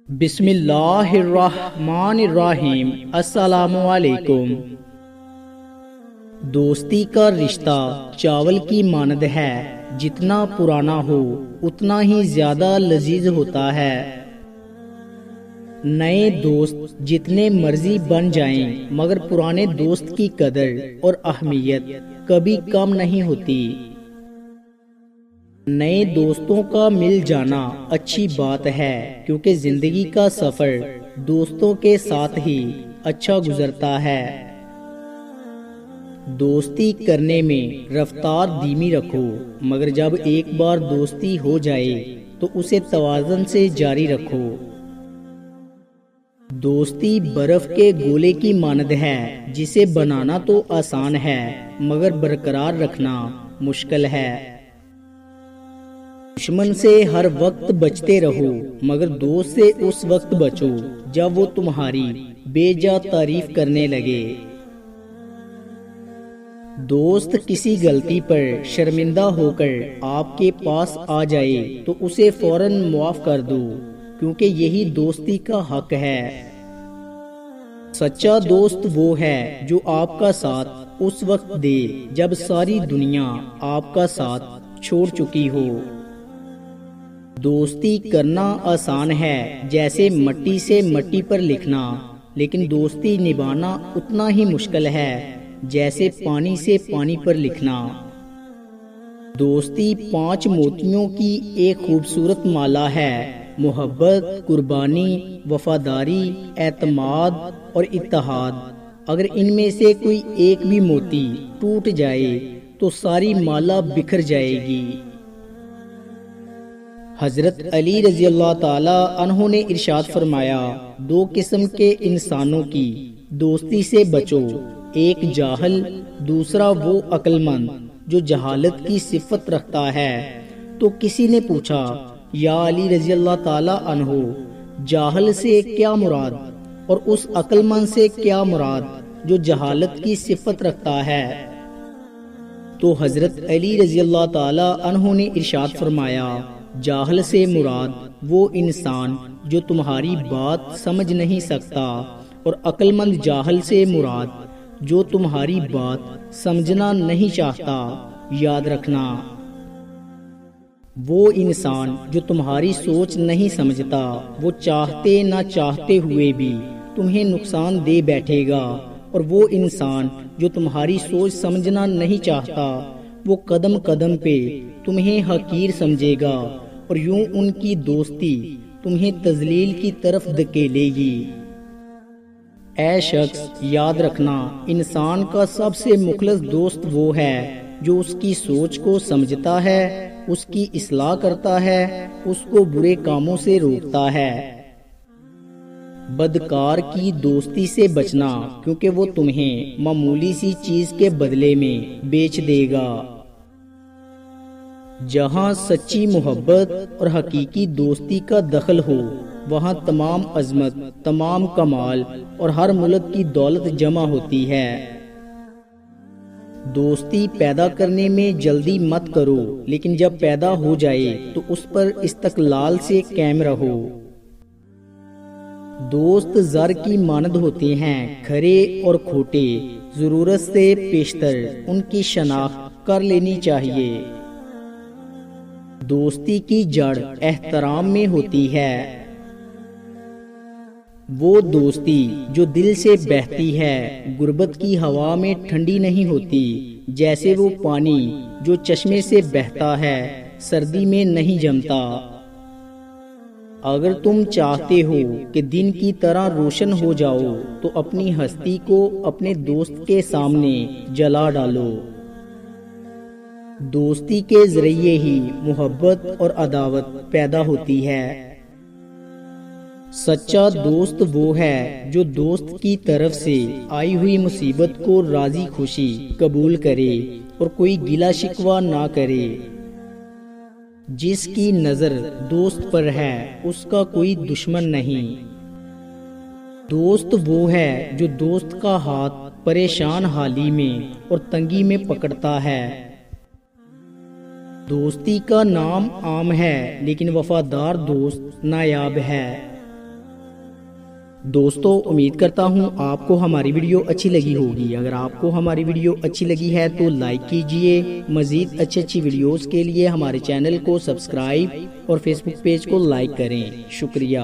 بسم اللہ الرحمن الرحیم۔ السلام علیکم۔ دوستی کا رشتہ چاول کی مانند ہے، جتنا پرانا ہو اتنا ہی زیادہ لذیذ ہوتا ہے۔ نئے دوست جتنے مرضی بن جائیں مگر پرانے دوست کی قدر اور اہمیت کبھی کم نہیں ہوتی۔ نئے دوستوں کا مل جانا اچھی بات ہے، کیونکہ زندگی کا سفر دوستوں کے ساتھ ہی اچھا گزرتا ہے۔ دوستی کرنے میں رفتار دھیمی رکھو، مگر جب ایک بار دوستی ہو جائے تو اسے توازن سے جاری رکھو۔ دوستی برف کے گولے کی مانند ہے، جسے بنانا تو آسان ہے مگر برقرار رکھنا مشکل ہے۔ دشمن سے ہر وقت بچتے رہو، مگر دوست سے اس وقت بچو جب وہ تمہاری بے جا تعریف کرنے لگے۔ دوست کسی غلطی پر شرمندہ ہو کر آپ کے پاس آ جائے تو اسے فوراً معاف کر دو، کیونکہ یہی دوستی کا حق ہے۔ سچا دوست وہ ہے جو آپ کا ساتھ اس وقت دے جب ساری دنیا آپ کا ساتھ چھوڑ چکی ہو۔ دوستی کرنا آسان ہے جیسے مٹی سے مٹی پر لکھنا، لیکن دوستی نبھانا اتنا ہی مشکل ہے جیسے پانی سے پانی پر لکھنا۔ دوستی 5 موتیوں کی ایک خوبصورت مالا ہے: محبت، قربانی، وفاداری، اعتماد اور اتحاد۔ اگر ان میں سے کوئی ایک بھی موتی ٹوٹ جائے تو ساری مالا بکھر جائے گی۔ حضرت علی رضی اللہ تعالی عنہ نے ارشاد فرمایا، 2 قسم کے انسانوں کی دوستی سے بچو، ایک جاہل، دوسرا وہ عقل مند جو جہالت کی صفت رکھتا ہے۔ تو کسی نے پوچھا، یا علی رضی اللہ تعالی عنہ، جاہل سے کیا مراد اور اس عقل مند سے کیا مراد جو جہالت کی صفت رکھتا ہے؟ تو حضرت علی رضی اللہ تعالی عنہ نے ارشاد فرمایا، جاہل سے مراد وہ انسان جو تمہاری بات سمجھ نہیں سکتا، اور عقل مند جاہل سے مراد جو تمہاری بات سمجھنا نہیں چاہتا۔ یاد رکھنا، وہ انسان جو تمہاری سوچ نہیں سمجھتا، وہ چاہتے نہ چاہتے ہوئے بھی تمہیں نقصان دے بیٹھے گا، اور وہ انسان جو تمہاری سوچ سمجھنا نہیں چاہتا، وہ قدم قدم پہ تمہیں حقیر سمجھے گا، اور یوں ان کی دوستی تمہیں تذلیل کی طرف دھکیلے گی۔ اے شخص، یاد رکھنا، انسان کا سب سے مخلص دوست وہ ہے جو اس کی سوچ کو سمجھتا ہے، اس کی اصلاح کرتا ہے، اس کو برے کاموں سے روکتا ہے۔ بدکار کی دوستی سے بچنا، کیونکہ وہ تمہیں معمولی سی چیز کے بدلے میں بیچ دے گا۔ جہاں سچی محبت اور حقیقی دوستی کا دخل ہو، وہاں تمام عظمت، تمام کمال اور ہر ملک کی دولت جمع ہوتی ہے۔ دوستی پیدا کرنے میں جلدی مت کرو، لیکن جب پیدا ہو جائے تو اس پر استقلال سے قائم رہو۔ دوست زر کی مانند ہوتے ہیں، کھرے اور کھوٹے، ضرورت سے پیشتر ان کی شناخت کر لینی چاہیے۔ دوستی کی جڑ احترام میں ہوتی ہے۔ وہ دوستی جو دل سے بہتی ہے، غربت کی ہوا میں ٹھنڈی نہیں ہوتی، جیسے وہ پانی جو چشمے سے بہتا ہے، سردی میں نہیں جمتا۔ اگر تم چاہتے ہو کہ دن کی طرح روشن ہو جاؤ تو اپنی ہستی کو اپنے دوست کے سامنے جلا ڈالو۔ دوستی کے ذریعے ہی محبت اور عداوت پیدا ہوتی ہے۔ سچا دوست وہ ہے جو دوست کی طرف سے آئی ہوئی مصیبت کو راضی خوشی قبول کرے اور کوئی گلہ شکوہ نہ کرے۔ جس کی نظر دوست پر ہے اس کا کوئی دشمن نہیں۔ دوست وہ ہے جو دوست کا ہاتھ پریشان حالی میں اور تنگی میں پکڑتا ہے۔ دوستی کا نام عام ہے، لیکن وفادار دوست نایاب ہے۔ دوستو امید کرتا ہوں آپ کو ہماری ویڈیو اچھی لگی ہوگی۔ اگر آپ کو ہماری ویڈیو اچھی لگی ہے تو لائک کیجئے۔ مزید اچھی ویڈیوز کے لیے ہمارے چینل کو سبسکرائب اور فیس بک پیج کو لائک کریں۔ شکریہ۔